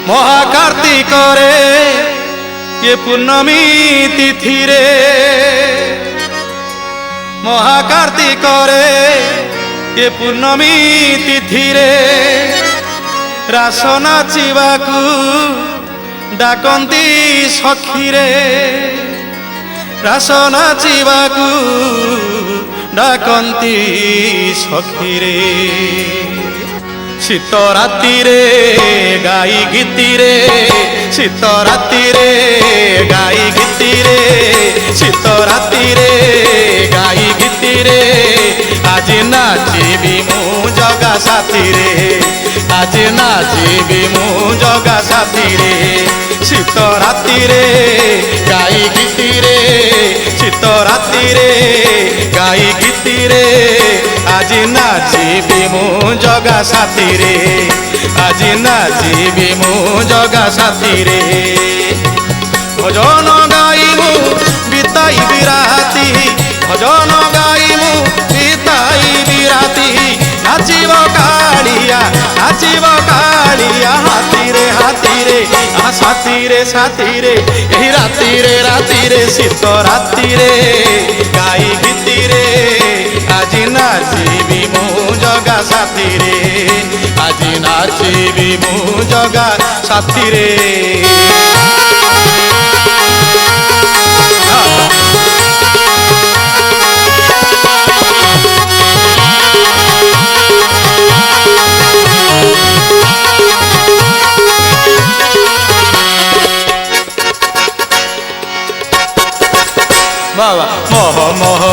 महाकार्तिक रे ये पूर्णमी तिथि रे महाकार्तिक रे ये पूर्णमी तिथि रे रास नाचिबाकू डाकंती सखी रे रास नाचिबाकू डाकंती सखी रे शीत राति रे गाई गीति रे शीत राति रे गाई गीति रे शीत राति रे गाई गीति रे आज नाचिबी मु जगा साथी रे आज नाचिबी मु जगा साथी रे शीत राति रे गाई गीति रे शीत राति रे गाई गीति रे आज नाचिबी मु जगा साथी रे आज नाचिबी मु जगा साथी रे भजन गाइबू बिताइबी राति भजन गाइबू बिताइबी राति नाचिब कालिया हाथी रे साथी रे यही राति रे शीत राति रे गाई गीति रे आज नाचिबी मु जगा साथी रे आज नाचिबी मु जगा साथी रे बाबा मोह मोह